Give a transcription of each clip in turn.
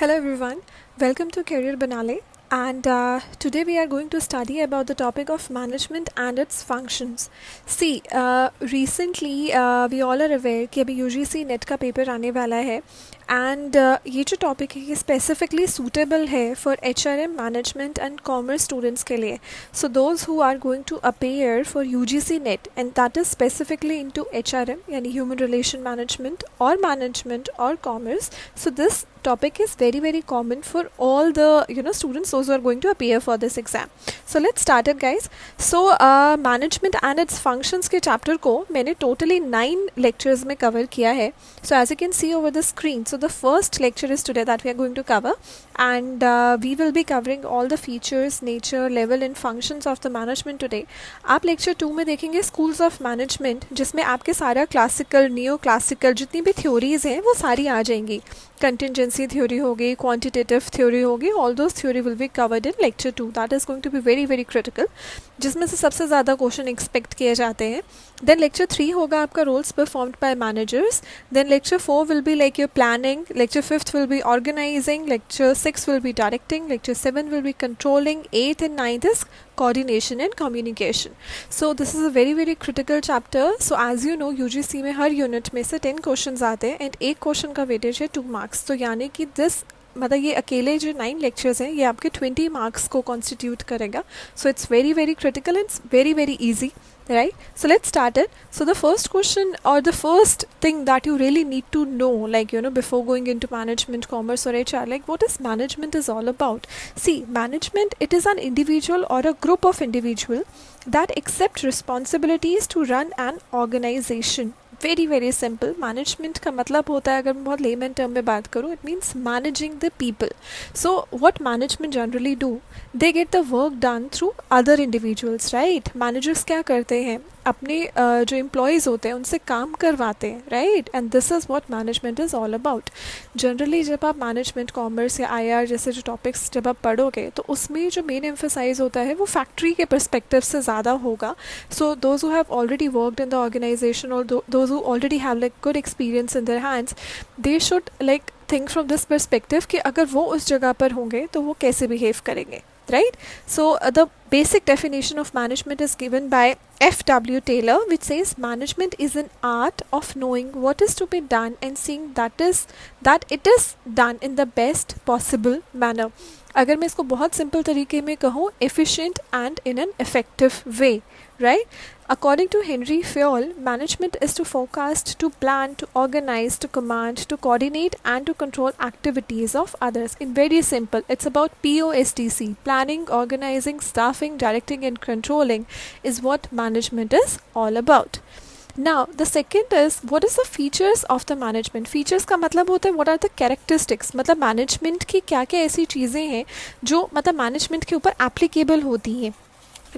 Hello everyone, welcome to Career Banale. And today we are going to study about the topic of management and its functions. See, recently we all are aware कि अभी UGC net का paper आने वाला है and ये जो topic है ये स्पेसिफिकली सूटेबल है फॉर HRM management and commerce students के लिए. So those who are going to appear for UGC NET and that is specifically into HRM यानी ह्यूमन रिलेशन मैनेजमेंट और commerce. So this topic is very common for all the students those who are going to appear for this exam. So let's start it guys. So management and its functions के chapter को मैंने totally 9 lectures में cover किया है. So as you can see over the screen, so the first lecture is today that we are going to cover, and we will be covering all the features, nature, level and functions of the management today. आप lecture 2 में देखेंगे schools of management जिसमें आपके सारा classical, neo classical जितनी भी theories हैं वो सारी आ जाएंगी. कंटिजेंसी थ्योरी होगी, क्वांटिटेटिव थ्योरी होगी, all those theory will be covered in lecture 2. That is going to be very critical, जिसमें से सबसे ज़्यादा क्वेश्चन एक्सपेक्ट किए जाते हैं. देन लेक्चर 3 होगा आपका roles performed by managers. Then lecture 4 will be like your planning, lecture 5 will be organising, lecture 6 will be directing, lecture 7 will be controlling, 8 and 9th is coordination and communication. So this is a very critical chapter. So as you know UGC में हर unit में से 10 questions आते हैं and एक question का weightage है 2 marks. तो यानी कि दिस मतलब ये अकेले जो 9 लेक्चर्स हैं ये आपके 20 मार्क्स को कॉन्स्टिट्यूट करेगा. So it's very critical and it's very easy, right? So let's start it. So the first question or the first thing that you really need to know, like before going into management, commerce or HR, like what is management is all about. See, management, it is an individual or a group of individual that accept responsibilities to run an organization. Very simple. Management का मतलब होता है, अगर मैं बहुत lemon term में बात करूँ, it means managing the people. So what management generally do, they get the work done through other individuals, right. Managers क्या करते हैं, अपने जो एम्प्लॉयज़ होते हैं उनसे काम करवाते हैं, right. And this is what management is all about. Generally जब आप मैनेजमेंट, कॉमर्स या IR जैसे जो टॉपिक्स जब आप पढ़ोगे तो उसमें जो मेन एम्फेसाइज होता है वो फैक्ट्री के पर्सपेक्टिव से ज़्यादा होगा. So those who have already worked in the organisation और those who already have like good experience in their hands, they should like think from this perspective कि अगर वो उस जगह पर होंगे तो वो कैसे behave करेंगे, right? So the basic definition of management is given by F.W. Taylor, which says management is an art of knowing what is to be done and seeing that it is done in the best possible manner. अगर मैं इसको बहुत simple तरीके में कहूँ, efficient and in an effective way, right? According to Henry Fayol, management is to forecast, to plan, to organize, to command, to coordinate and to control activities of others. In very simple, it's about POSTC, planning, organizing, staffing, directing and controlling is what management is all about. Now the second is, what is the features of the management. Features का मतलब होता है what are the characteristics, मतलब management की क्या क्या ऐसी चीज़ें हैं जो मतलब management के ऊपर applicable होती हैं,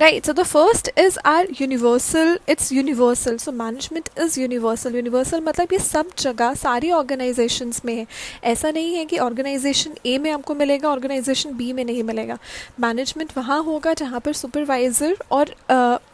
right? So the first is our universal. It's universal. So management is universal. Universal मतलब ये सब जगह सारी organizations में है. ऐसा नहीं है कि organization A में आपको मिलेगा, organization B में नहीं मिलेगा. Management वहाँ होगा जहाँ पर supervisor और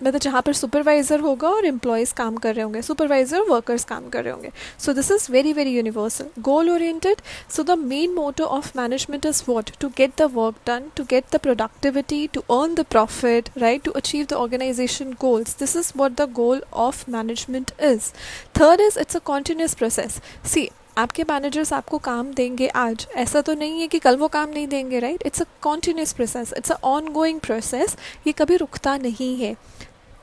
मतलब जहाँ पर supervisor होगा और employees काम कर रहे होंगे, supervisor workers काम कर रहे होंगे. So this is very universal. Goal oriented. So the main motto of management is what? To get the work done, to get the productivity, to earn the profit, right? To achieve the organization goals. This is what the goal of management is. Third is, it's a continuous process. See, आपके managers आपको काम देंगे आज, ऐसा तो नहीं है कि कल वो काम नहीं देंगे, right. It's a continuous process, it's a on going process, ये कभी रुकता नहीं है.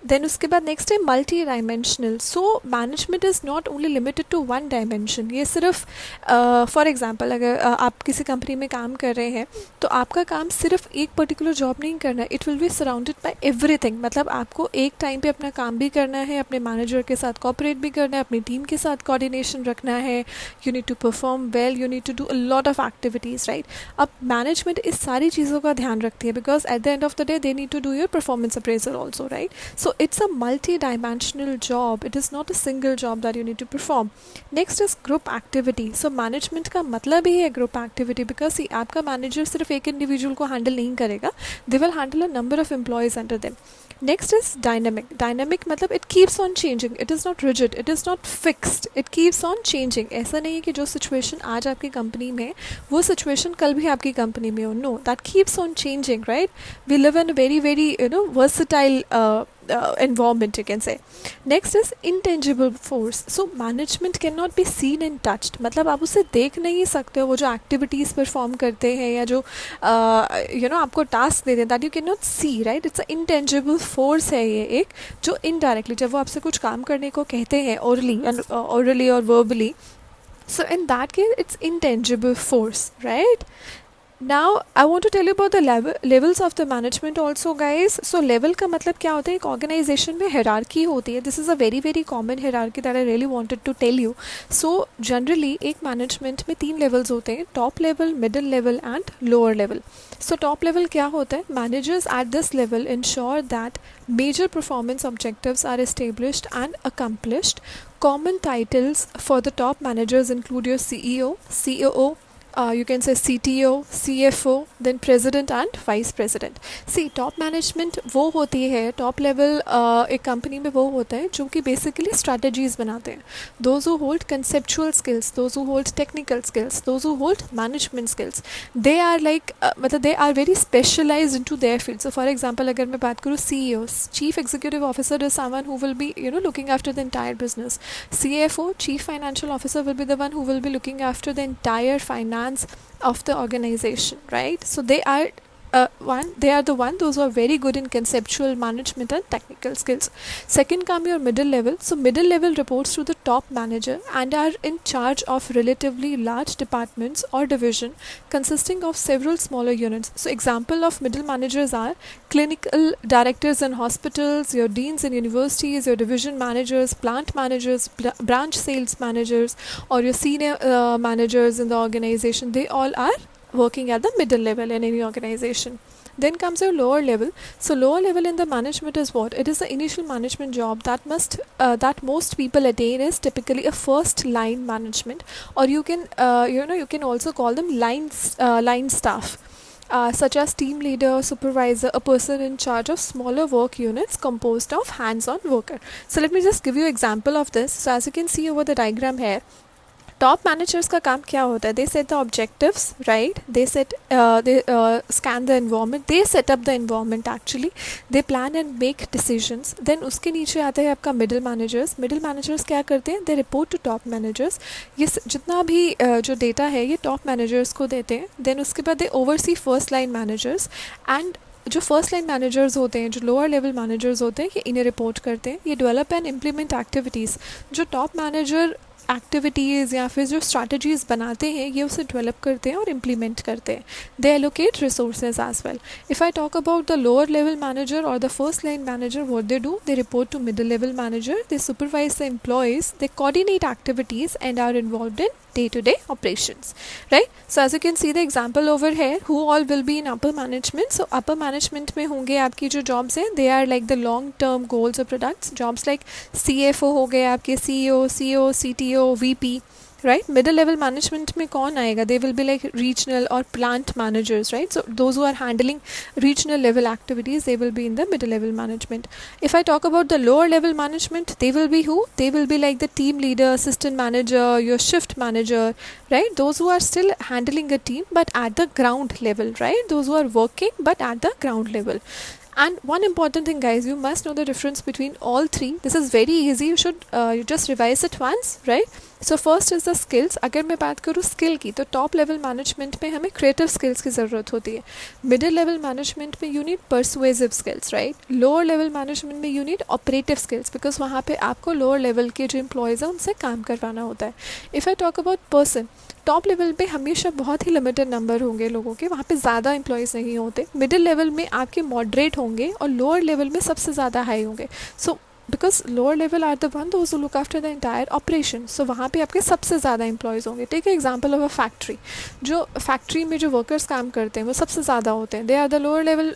देन उसके बाद नेक्स्ट है multi dimensional. So management is not only limited to one dimension. ये सिर्फ फॉर एग्जांपल अगर आप किसी कंपनी में काम कर रहे हैं तो आपका काम सिर्फ एक पर्टिकुलर जॉब नहीं करना है, it will be surrounded by everything. मतलब आपको एक टाइम पे अपना काम भी करना है, अपने मैनेजर के साथ कोऑपरेट भी करना है, अपनी टीम के साथ कोऑर्डिनेशन रखना है, you need to perform well, you need to do a lot of activities, right. अब मैनेजमेंट इस सारी चीज़ों का ध्यान रखती है because at the end of the day they need to do your performance appraisal also, right. So So it's a multi-dimensional job. It is not a single job that you need to perform. Next is group activity. So management का मतलब ही है group activity, because see आपका manager सिर्फ एक individual को handle नहीं करेगा, they will handle a number of employees under them. Next is dynamic. Dynamic मतलब it keeps on changing. It is not rigid. It is not fixed. It keeps on changing. ऐसा नहीं है कि जो situation आज आपकी कंपनी में है वो situation कल भी आपकी कंपनी में हो. No, that keeps on changing, right? We live in a very versatile environment, you can say. Next is intangible force. So management cannot be seen and touched. मतलब आप उसे देख नहीं सकते हो, वो जो activities perform करते हैं या जो आपको task देते हैं, that you cannot see, right? It's a intangible force है ये एक, जो indirectly जब वो आपसे कुछ काम करने को कहते हैं orally or verbally, so in that case it's intangible force, right? Now I want to tell you about the levels of the management also, guys. So level का मतलब क्या होता है, एक organization में hierarchy होती है. This is a very common hierarchy that I really wanted to tell you. So generally एक management में 3 levels होते हैं, top level, middle level and lower level. So top level क्या होता है, managers at this level ensure that major performance objectives are established and accomplished. Common titles for the top managers include your CEO, COO, you can say CTO, CFO, then president and vice president. See, top management वो होती है, top level एक company में वो होता है जो कि basically strategies बनाते हैं. Those who hold conceptual skills, those who hold technical skills, those who hold management skills, they are like मतलब they are very specialized into their field. So for example अगर मैं बात करूँ CEO, Chief Executive Officer is someone who will be looking after the entire business. CFO, Chief Financial Officer, will be the one who will be looking after the entire finance of the organization, right? So they are those who are very good in conceptual management and technical skills. Second come your middle level. So middle level reports to the top manager and are in charge of relatively large departments or division consisting of several smaller units. So example of middle managers are clinical directors in hospitals, your deans in universities, your division managers, plant managers, branch sales managers, or your senior managers in the organization. They all are working at the middle level in any organization. Then comes your lower level. So lower level in the management is what? It is the initial management job that most people attain is typically a first line management, or you can you can also call them line staff. Such as team leader, supervisor, a person in charge of smaller work units composed of hands-on worker. So let me just give you an example of this. So as you can see over the diagram here, top managers का काम क्या होता है? They set the objectives, right? They scan the environment. They set up the environment actually. They plan and make decisions. Then उसके नीचे आता है आपका middle managers. Middle managers क्या करते हैं? They report to top managers. ये जितना भी जो data है ये top managers को देते हैं. Then उसके बाद they oversee first line managers and जो फर्स्ट लाइन मैनेजर्स होते हैं, जो लोअर लेवल मैनेजर्स होते हैं, ये इन्हें रिपोर्ट करते हैं. ये डेवलप एंड इम्प्लीमेंट एक्टिविटीज़, जो टॉप मैनेजर एक्टिविटीज़ या फिर जो स्ट्रैटेजीज़ बनाते हैं ये उसे डेवलप करते हैं और इम्प्लीमेंट करते हैं. They allocate resources as well. If I talk about the lower level manager और the first line manager, what they do, they report to middle level manager, they supervise the employees, they coordinate activities and are involved in day-to-day operations, right? So as you can see the example over here, who all will be in upper management. So upper management में होंगे आपकी जो jobs हैं, they are like the long term goals or products. Jobs like CFO हो गए आपके, CEO, CO, CTO, VP, right? Middle level management में कौन आएगा? They will be like regional or plant managers, right? So those who are handling regional level activities, they will be in the middle level management. If I talk about the lower level management, they will be who? They will be like the team leader, assistant manager, your shift manager, right? Those who are still handling a team but at the ground level, right? Those who are working but at the ground level. And one important thing, guys, you must know the difference between all three. This is very easy. You just revise it once, right? So first is the skills. अगर मैं बात करूँ skill की, तो top level management में हमें creative skills की ज़रूरत होती है. Middle level management में you need persuasive skills, right? Lower level management में you need operative skills, because वहाँ पे आपको lower level के जो employees हैं उनसे काम करवाना होता है. If I talk about person, top level पे हमेशा बहुत ही लिमिटेड नंबर होंगे लोगों के, वहाँ पे ज़्यादा एम्प्लॉयज़ नहीं होते. मिडिल लेवल में आपके मॉडरेट होंगे और लोअर लेवल में सबसे ज़्यादा हाई होंगे. So because lower level are the one those who look after the entire operation. So वहाँ पे आपके सबसे ज़्यादा एम्प्लॉयज़ होंगे. Take example of a factory. जो फैक्ट्री में जो वर्कर्स काम करते हैं वो सबसे ज़्यादा होते हैं. They are the lower level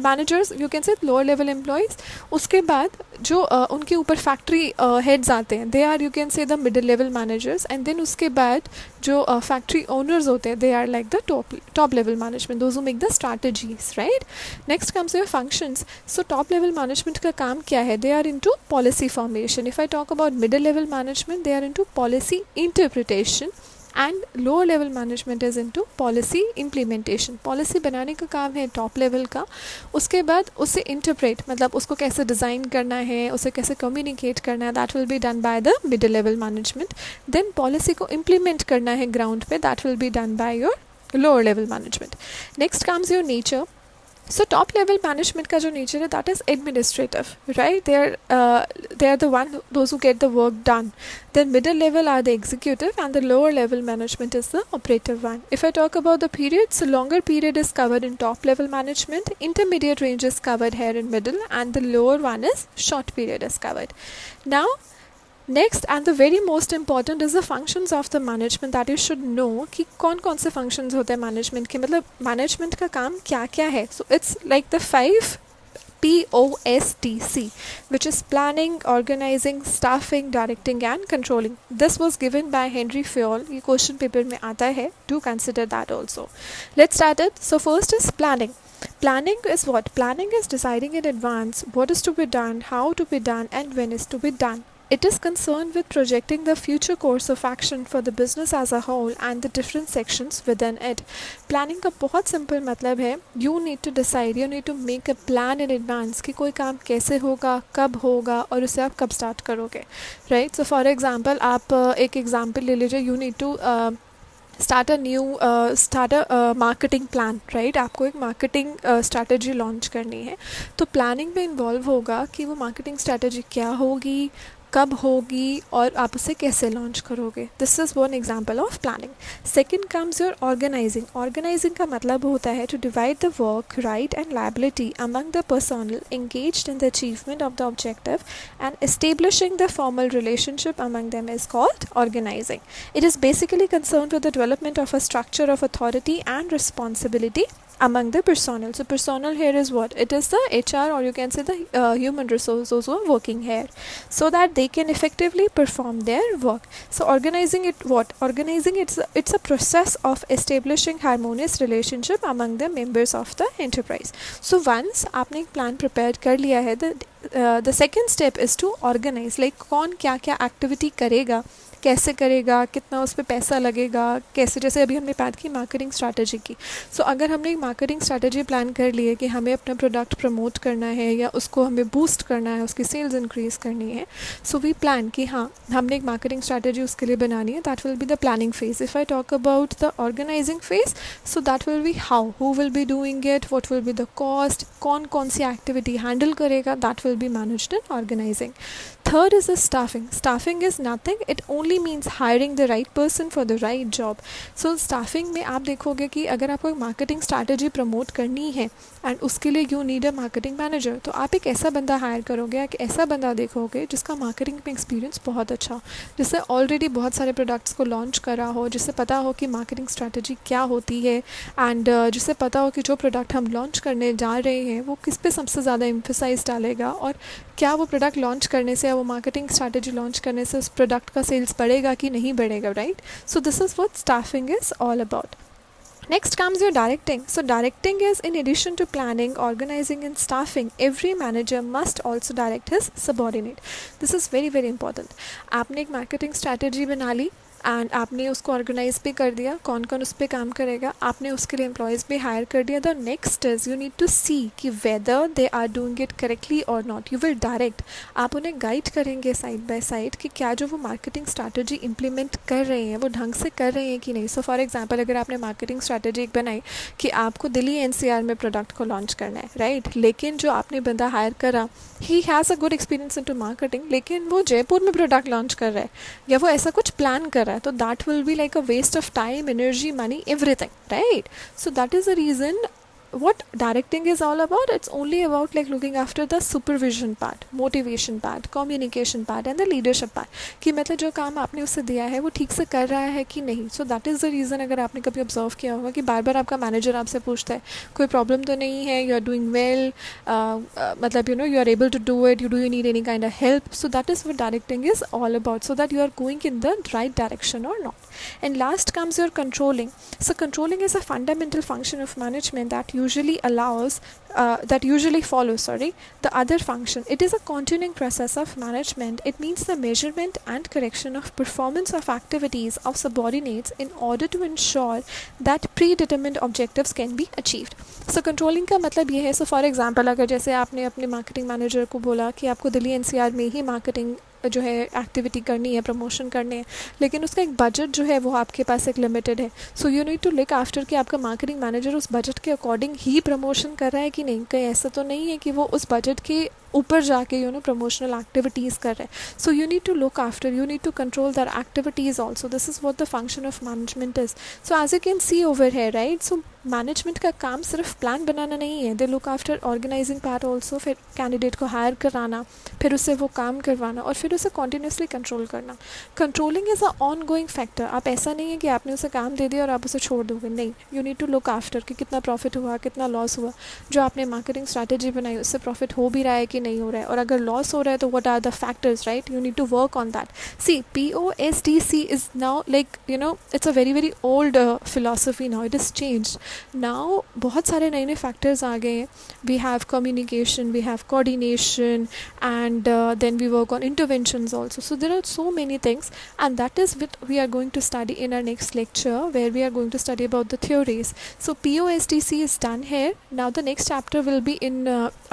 managers, you can say lower level employees. उसके बाद जो उनके ऊपर फैक्ट्री हेड्स आते हैं, they are, you can say, the middle level managers. And then उसके बाद जो फैक्ट्री ओनर्स होते हैं, they are like the top level management, those who make the strategies, right. Next comes your functions. So top level management का काम क्या है? They are into policy formation. If I talk about middle level management, they are into policy interpretation, and lower level management is into policy implementation. policy बनाने का काम है top level का. उसके बाद उसे interpret, मतलब उसको कैसे design करना है, उसे कैसे communicate करना है, that will be done by the middle level management. then policy को implement करना है ground पे, that will be done by your lower level management. next comes your nature. So top level management का जो nature है, that is administrative, right? They are the one those who get the work done. Then middle level are the executive, and the lower level management is the operative one. If I talk about the periods, so longer period is covered in top level management, intermediate range is covered here in middle, and the lower one is short period is covered. Now next and the very most important is the functions of the management, that you should know कि कौन कौन से functions होते हैं management के, मतलब management का काम क्या क्या है. So it's like the 5 POSTC, which is planning, organizing, staffing, directing and controlling. This was given by Henry Fayol. ये क्वेश्चन पेपर में आता है. Do consider that also. Let's start it. So first is planning. Planning is what? Planning is deciding in advance what is to be done, how to be done, and when is to be done. It is concerned with projecting the future course of action for the business as a whole and the different sections within it. Planning का बहुत simple मतलब है, you need to decide, you need to make a plan in advance कि कोई काम कैसे होगा, कब होगा, और उसे आप कब start करोगे, right? So for example, आप एक example ले लीजिए, you need to start a marketing plan, right? आपको एक marketing strategy launch करनी है, तो planning में involve होगा कि वो marketing strategy क्या होगी, कब होगी, और आप उसे कैसे लॉन्च करोगे. This is one example of planning. Second comes your organising. Organising का मतलब होता है to divide the work, right and liability among the personal engaged in the achievement of the objective, and establishing the formal relationship among them is called organizing. It is basically concerned with the development of a structure of authority and responsibility among the personnel. So personnel here is what? It is the HR, or you can say the human resources who are working here, so that they can effectively perform their work. So organizing it what? Organizing it's a process of establishing harmonious relationship among the members of the enterprise. So once आपने एक plan prepared कर लिया है, the second step is to organize. Like कौन क्या क्या activity करेगा, कैसे करेगा, कितना उस पर पैसा लगेगा, कैसे, जैसे अभी हमने बात की मार्केटिंग स्ट्रैटेजी की. सो अगर हमने एक मार्केटिंग स्ट्रैटेजी प्लान कर ली है कि हमें अपना प्रोडक्ट प्रमोट करना है या उसको हमें बूस्ट करना है, उसकी सेल्स इंक्रीज़ करनी है, सो वी प्लान कि हाँ हमने एक मार्केटिंग स्ट्रैटेजी उसके लिए बनानी है. That will be the planning phase. If I talk about the organising phase, so that will be how, who will be doing it, what will be the cost, कौन कौन सी एक्टिविटी हैंडल करेगा, that will be managed in organising. Third is the staffing. Staffing is nothing, it only means hiring the right person for the right job. So staffing में आप देखोगे कि अगर आपको एक मार्केटिंग स्ट्रैटेजी प्रमोट करनी है एंड उसके लिए you need a marketing manager, तो आप एक ऐसा बंदा हायर करोगे, एक ऐसा बंदा देखोगे जिसका मार्केटिंग में एक्सपीरियंस बहुत अच्छा हो, जिससे ऑलरेडी बहुत सारे प्रोडक्ट्स को लॉन्च करा हो, जिससे पता हो कि मार्केटिंग स्ट्रैटेजी क्या होती है, एंड जिससे पता हो कि जो प्रोडक्ट हम लॉन्च करने जा रहे हैं वो किस पे सबसे ज़्यादा एम्फेसाइज डालेगा, और क्या वो प्रोडक्ट लॉन्च करने से या वो मार्केटिंग स्ट्रैटेजी लॉन्च करने से उस प्रोडक्ट का सेल्स बढ़ेगा कि नहीं बढ़ेगा, right? So this is what staffing is all about. Next comes your directing. So directing is, in addition to planning, organizing and staffing, every manager must also direct his subordinate. This is very very important. आपने एक marketing strategy बना ली and आपने उसको organise भी कर दिया, कौन कौन उस पर काम करेगा, आपने उसके लिए एम्प्लॉयज़ भी हायर कर दिया. The next is you need to see कि whether they are doing it correctly और नॉट. यू विल डायरेक्ट, आप उन्हें गाइड करेंगे साइड बाय साइड कि क्या जो वो मार्केटिंग स्ट्रैटेजी इम्प्लीमेंट कर रहे हैं वो ढंग से कर रहे हैं कि नहीं. सो फॉर एग्जाम्पल, अगर आपने मार्केटिंग स्ट्रैटेजी एक बनाई कि आपको दिल्ली NCR में प्रोडक्ट को लॉन्च करना है, राइट, लेकिन जो आपने बंदा हायर करा ही has a good experience in to marketing, लेकिन वो जयपुर में प्रोडक्ट लॉन्च कर रहा है या वो ऐसा कुछ प्लान कर रहा है, तो that will be like a waste of time, energy, money, everything, right? So that is the reason what directing is all about, it's only about like looking after the supervision part, motivation part, communication part and the leadership part, कि मतलब जो काम आपने उससे दिया है वो ठीक से कर रहा है कि नहीं. सो दैट इज़ द रीज़न. अगर आपने कभी ऑब्जर्व किया होगा कि बार बार आपका मैनेजर आपसे पूछता है कोई प्रॉब्लम तो नहीं है, यू आर डूइंग वेल, मतलब you are able to do it, you need any kind of help. So that is what directing is all about, so that you are going in the right direction और not. And last comes your controlling. So controlling is a fundamental function of management that usually follows the other function. It is a continuing process of management. It means the measurement and correction of performance of activities of subordinates in order to ensure that predetermined objectives can be achieved. So controlling का मतलब ये है, so for example अगर जैसे आपने अपने marketing manager को बोला कि आपको दिल्ली एनसीआर में ही marketing जो है एक्टिविटी करनी है, प्रमोशन करने हैं, लेकिन उसका एक बजट जो है वो आपके पास एक लिमिटेड है. So you need to look after कि आपका मार्केटिंग मैनेजर उस बजट के अकॉर्डिंग ही प्रमोशन कर रहा है कि नहीं. कहीं ऐसा तो नहीं है कि वो उस बजट के ऊपर जाके प्रमोशनल एक्टिविटीज़ कर रहे हैं. So you need to look after, you need to control that activities also. This is what the function of management is. So as you can see over है राइट. सो मैनेजमेंट का काम सिर्फ plan बनाना नहीं है, they look after organizing part also. फिर candidate को hire कराना, फिर उससे वो काम करवाना और फिर उसे कॉन्टीन्यूसली कंट्रोल करना. Controlling is a ongoing factor. आप ऐसा नहीं है कि आपने उसे काम दे दिया और आप उसे छोड़ दोगे, नहीं. You need to look after कि कितना प्रॉफिट हुआ, कितना लॉस हुआ, जो आपने मार्केटिंग स्ट्रैटेजी बनाई उससे प्रॉफिट हो भी रहा है कि नहीं हो रहा है, और अगर लॉस हो रहा है तो what are the factors, right. You need to work on that. See POSTC is now like it's a very very old philosophy now. It is changed now. बहुत सारे नए नए फैक्टर्स आ गए हैं. We have communication, we have coordination and then we work on interventions also. So there are so many things, and that is what we are going to study in our next lecture, where we are going to study about the theories. So POSTC is done here. Now the next chapter will be in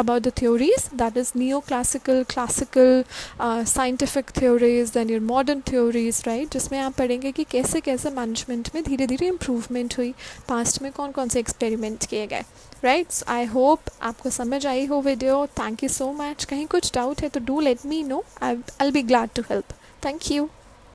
about the theories, that is neoclassical, classical, scientific theories, then your modern theories, right, जिसमें आप पढ़ेंगे कि कैसे कैसे management में धीरे धीरे improvement हुई, पास्ट में कौन कौन से एक्सपेरिमेंट किए गए, राइट. आई होप आपको समझ आई हो video. Thank you so much. कहीं कुछ डाउट है तो do let me know. I will be glad to help. Thank you.